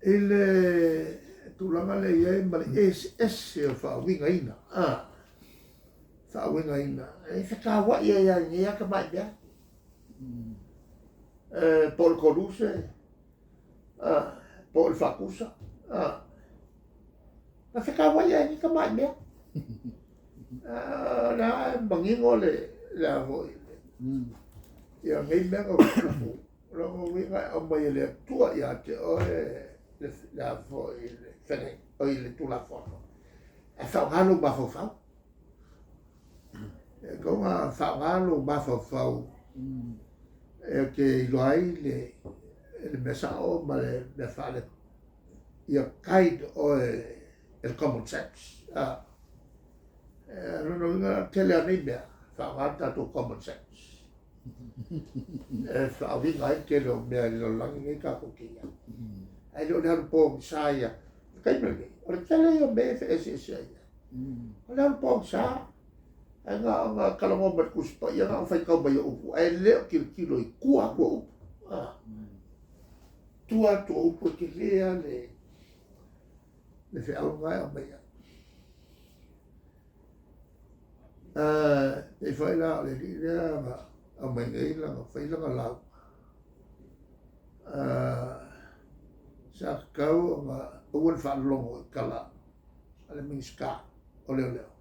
Ele tulanga le ia ma le ese o whawinga ina. Whawinga ina. E whakawa ia ngia ka mai bea. Paul Coruse. Paul Fakusa. Na whakawa ia ngia ka mai bea. Na mangingo le hoi. Ia ngai mea ka whakafu. Rongo winga o mai le tua ia te oe la fo le fene o le tula fono. E whaungalo ma fau. E konga whaungalo ma fau. E ke iloai le mesa o ma le whale ia kaid o el common sense. Rono winga tele anei mea whaungata to common sense. E whaawinga ai ke lo mea lo langi ngai ka kukia. Ai lo le po saya. Kai mele. O le tele yo me FSS ai. O le po sa. Ai nga kalongo mat kuspa ia nga fai ka mai upu. Ai le kilo i kua upu. Tua to upu ke lea le fe au ngai o mai. E fai la le lea nga a mai ngai la nga fai la nga lau. Sa kau nga uwan whanongo i kala ale minska o leo leo.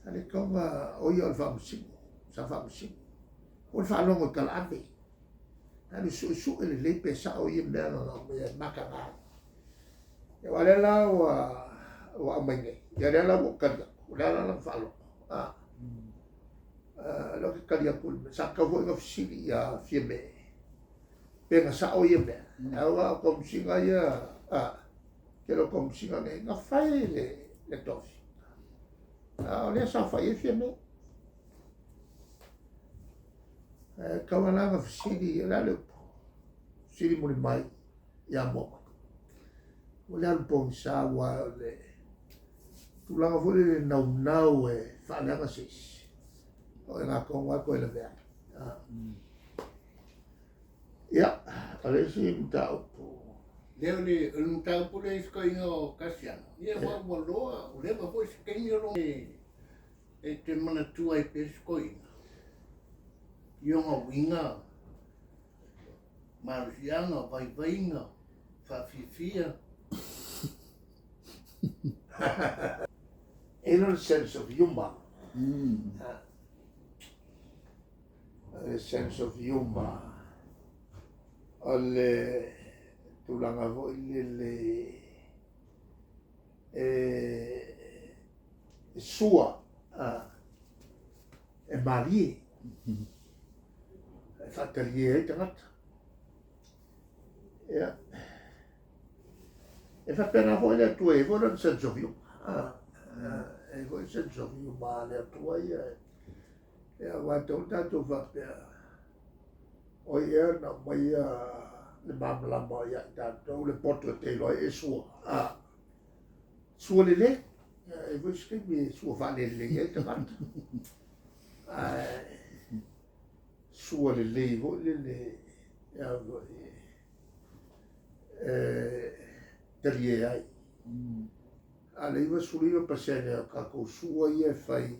Ale kau nga oi o whamusingo, sa whamusingo. Uwan whanongo i kala ame. Ale su ele leipe sa o i mea nga mea maka ngā. E wale la wa amai nei. Ia rea la wa karia. Rea la la whanongo. Loke karia kulme. Sa kau fo inga fisiri ia fie me. Penga sa o i mea. Awa komsinga ia kero komsinga nei nga fai le tofi. Le sa fai e fia me. Kawana nga fisiri la lepo. Fisiri muni mai ia moka. Wale alupong sa wa le tulanga fule le nau e whaaleanga sis. O e ngā konga koe le mea. Ia, alesi mta upu. Leo le mta upu le isko inga o kasiana. Ia wa loa, o lewa fo iskeni o e te mana tua i pesko inga. Ionga winga, marusianga, vaivainga, whawhiwhia. In a sense of humor. A sense of humor. Ale tulanga vo le sua e mari e fatalie e tangata e fa pena vo le tue vo le sense of humor e vo sense of humor le tue e wa to va o ia na mai le mamlama ia tātou le poto te loa e sua. Sua le e voi scrivi sua fale le e te vanta. Sua le voi te rie ai. Ale iwa suri iwa pasene ka ko sua ia fai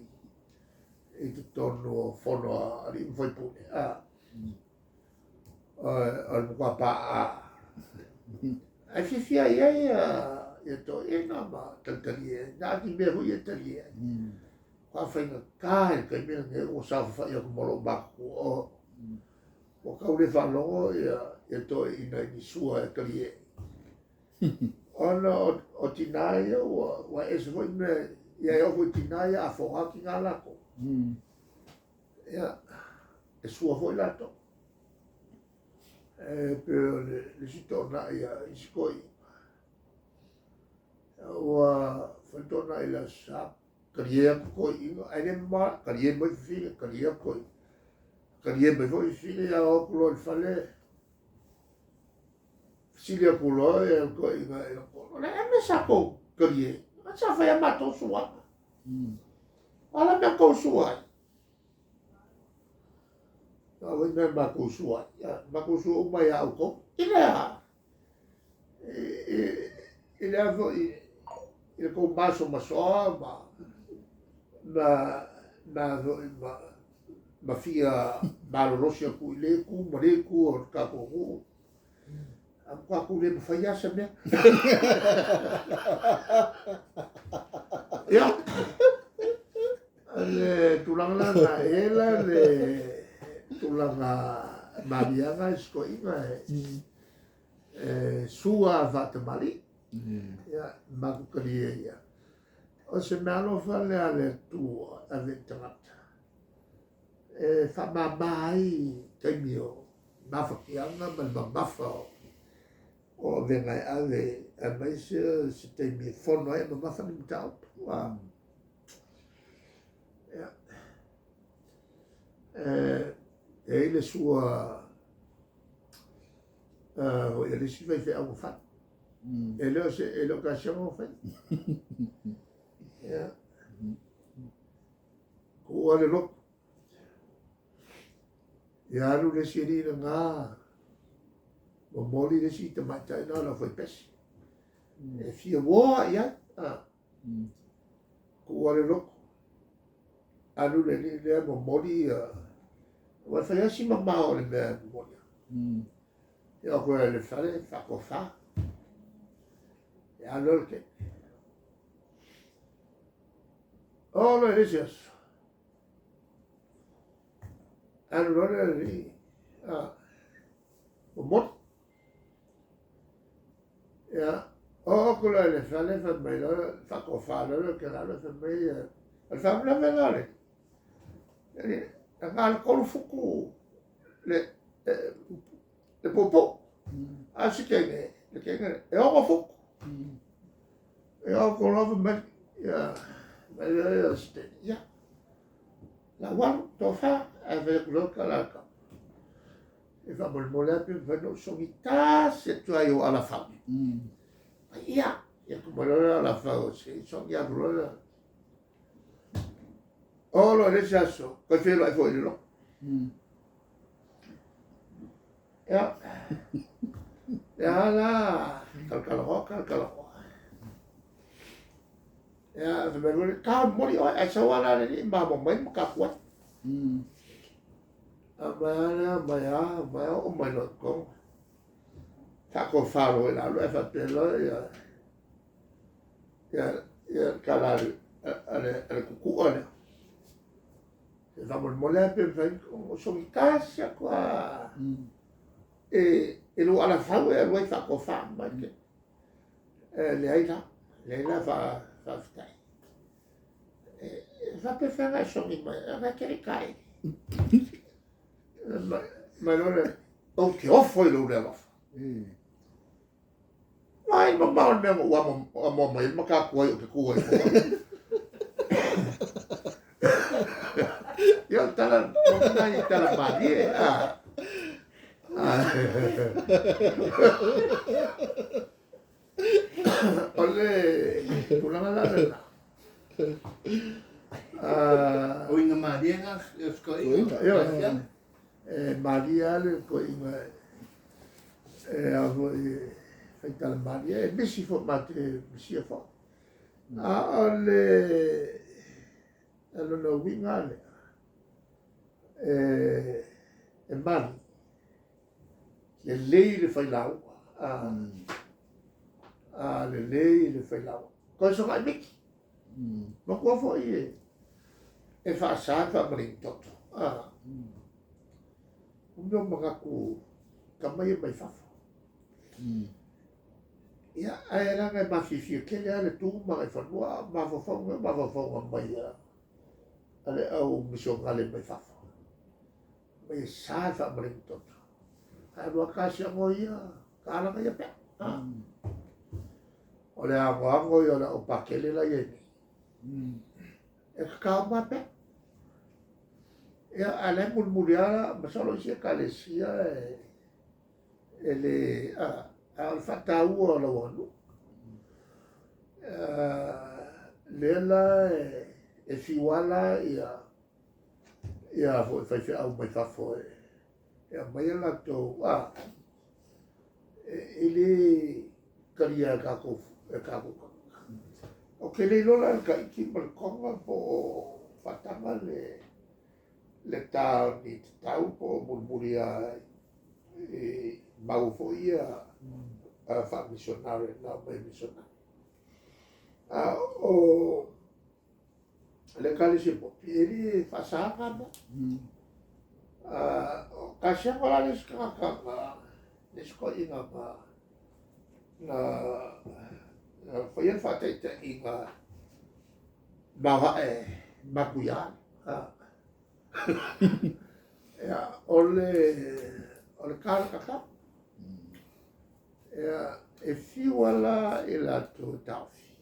e te tono fono ali iwa fai pune. Al buka pa ai fia ia to e na ma tantalie na ki me hu ia talie kwa fainga ka ka me ne o sa fa ia ko molo ba ko o ka ule fa lo ia to ina ni sua talie ona o tinaia wa es vo me ia o tinaia a fo aki ngala ko ia e sua foi la to pero le sitona ia iskoi wa fantona ila sa karia ko inga ene ma karia mai file karia ko karia mai foi file ya o kulo fale file kulo e ko inga e ko na me sa ko karia ma sa fa ya mato suwa ala me ko suwa Awai me makusua. Ya, makusua umai au ko. Ilea. Ilea vo i ko maso masoa ma fia malorosia ku ile ku mare ku o ka ko am ku le fai asa me. Ya. Le tulanga na ela le tulanga marianga sko inga sua vatamali ya magukali ya o se malo fale ale tu ave tangata fa mamai kaimio mafakianga man mafa o venga ave a mais se tem me fono e mafa ni tau wa ele sua ele se vai ver algo fato ele ocasião foi o ale lo ya lu le siri nga o moli le si te mata na la foi pes e fia wo ya o ale lo alu le mo moli wa fa ya si mama o le moli ya ko le fare fa ko fa ya lo ke oh lo es allora lì un mot ya quello le fa me fa ko fa lo che la fa me al fa la venale al col fuku le popo así que e o fuku e o con lo me ya ya la guardo to fa avec le calaka e fa molmola pe veno somita se tu hai alla fame ya come alla fa se so ya allora lo rechazo prefiero ai fuori no ya la calcalo ya sebenarnya kan mori ai sawala ni mama mai makakuat Maya o mai no ko ta ko faro la lo fa pelo ya kala ale kuku ole e vamos mola pe o so casa qua e lo ala fa e lo fa ko fa ma che lei fa stai fa per fare so mi ma che cai ma non è che offro lo leva ma il mamma non è uomo ma il macaco che cuore io te la non te la paghi ole una mala o inga Maria sko Maria le ko inga avo fai tal Maria e messi fo mate messi fo ole allora wingale e mani le lei le fai lau le lei le fai lau cosa mai miki ma qua foi e fa sa fa brinto un mio magaku kamai mai fa ya era nga mafifi ke le tu ma fa ma fa mai ale au miso ngale mai fa mai sa fa brinto lo casa ngoia kala ka pe ole a ngoio o pakele la yeni e ka ma pe e ale murmuriara ma solo si calesia e le al fatau o lo wanu lela e fiwala ia fo fai au mai fa fo e mai la to ele karia ka ko o ke le lola ka iki mal konga po fatanga le tau ni tau po murmuria mau fo ia fa missionare na mai missionare o le kali si po ele fa sanga mo kasi ako lang is ko inga na fayan fatay ta inga bawa makuyan ya ole kar kakap ya if you wala ila to tafi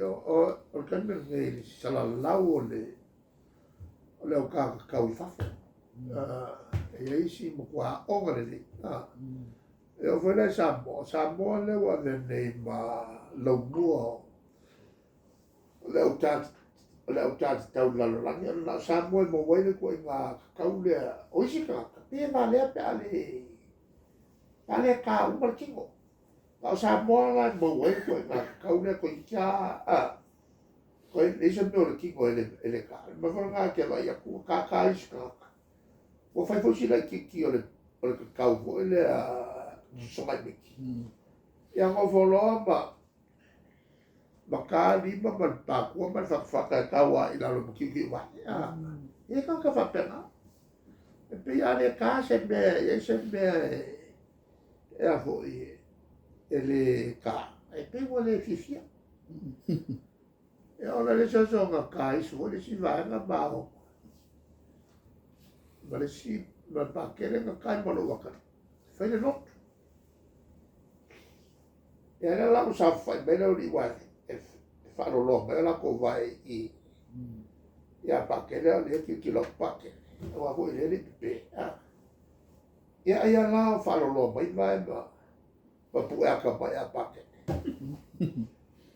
o kan mer ngai salalau ole o kau i whawha. E eisi mo kua ongare ni. E o whenei Samoa lewa nei ma lau mua leo tāti tau lalorangi. Ana Samoa mo waile ko i ngā kakau lea oisi kaka. Pia ngā lea pe ale ka umar kingo. Tau Samoa lai mo waile ko i ngā kakau lea ko i kia koe leisa me o le kingo ele ka. Ma whanga ke lai aku ka iska. Mo whai fausi lai ki o le kakau ko ele somai miki. Ia ngō wholoa ma ka lima ma pākua ma whakawhaka taua i lalo mo kiuki wai. Ia ka whapenga. E pe ale ka se mea e a fo i ele ka. E pe wale fifia. E ona le so nga kai so le si vai nga bao. Ma le si ma pa kele nga kai ma lo waka. Fai le not. E ana la mo sa fai me lo li wai. E fa lo lo me la ko vai i. Ya pa kele le ki lo pa ke. O a ko le pe. Ya ya la fa lo mai vai ma. Pa pu a ka pa ya pa ke.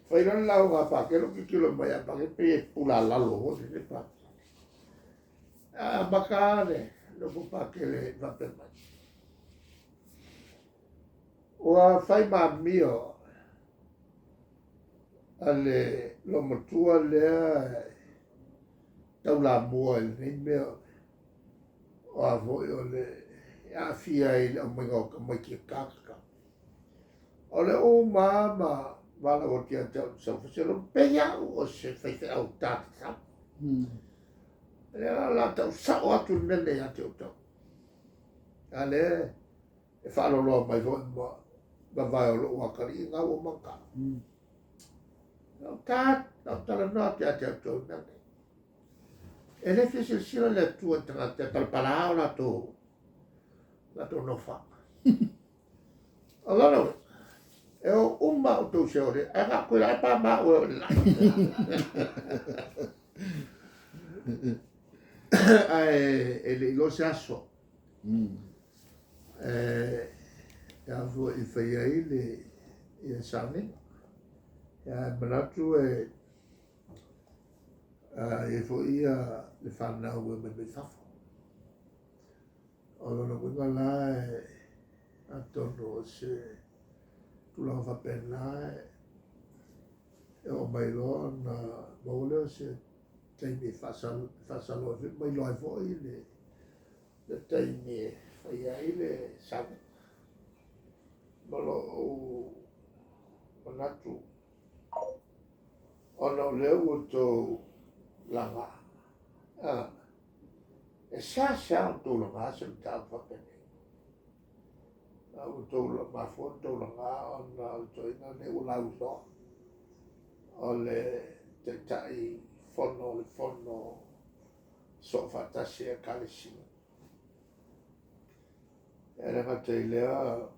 Fai lan lau ngā pākelo ki kilo mai a pake pe pula lalo ho ne pa. Makane no po pakele vape mai. O a fai ma mio ale lo matua lea tau la mua il nei meo o a voi o le a fia i le o mai ngau ka mai ki kaka. O le o mama wala o kia tau sau whasero peia o se whaiwhi au tāti tau. La tau sao atu nene a te o tau. Ale e whaaroloa mai hoi ma vai o lo wakari i ngā o maka. Nau tala noa te a te o tau nene. E le whisil sila le tua tanga te talpalao la tō no wha. Alana o e o uma o tau se ore, e ngā koe lai pā mā ue o le lai. E le ilo se aso. E a fua i whai ai le i a sāne. E a manatu e fua i a le whanau e me whawha. O lona winga la e a tono se tulang whapena e o mai loa na mauleo se taimi whasalo e mai loa fo i le taimi e whai ai le samu. Malo o manatu o na leo o tō langa. E sa o tō langa se mta whapena. O tō mafua tō langa o na toina ne o lau so. O le te tai fono so fatasi e kalesina. E renga te lea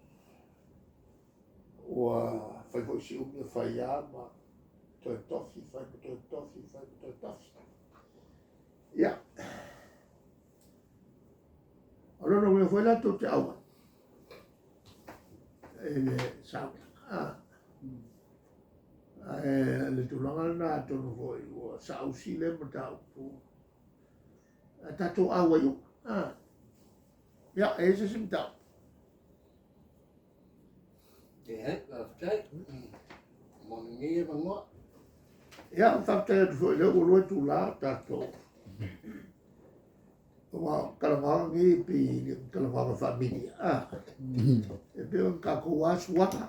ua whai fo si umi whai a ma toi tofi. Ia. Alono me foi la tō te aua. Le sabe le tulanga na tonu foi o sausi le matau pu tato awa yo Ya, ese es el tau. Te hai ka tai. Mo ni ma ngo. Ya, tata foi le ulo tu la tato. Uma kalamanga ngi pi kalamanga familia. Ah. E pe un kakuas waka.